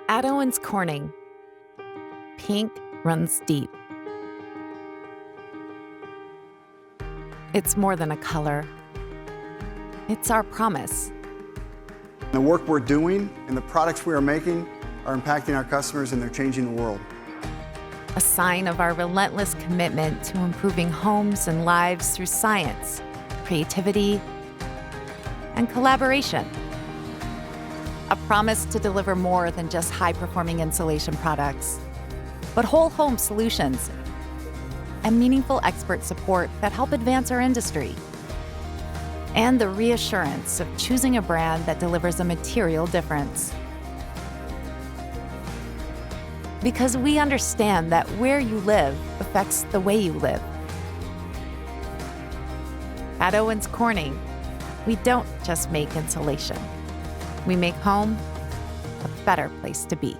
At Owens Corning, pink runs deep. It's more than a color. It's our promise. The work we're doing and the products we are making are impacting our customers and they're changing the world. A sign of our relentless commitment to improving homes and lives through science, creativity, and collaboration. A promise to deliver more than just high-performing insulation products, but whole home solutions and meaningful expert support that help advance our industry. And the reassurance of choosing a brand that delivers a material difference. Because we understand that where you live affects the way you live. At Owens Corning, we don't just make insulation. We make home a better place to be.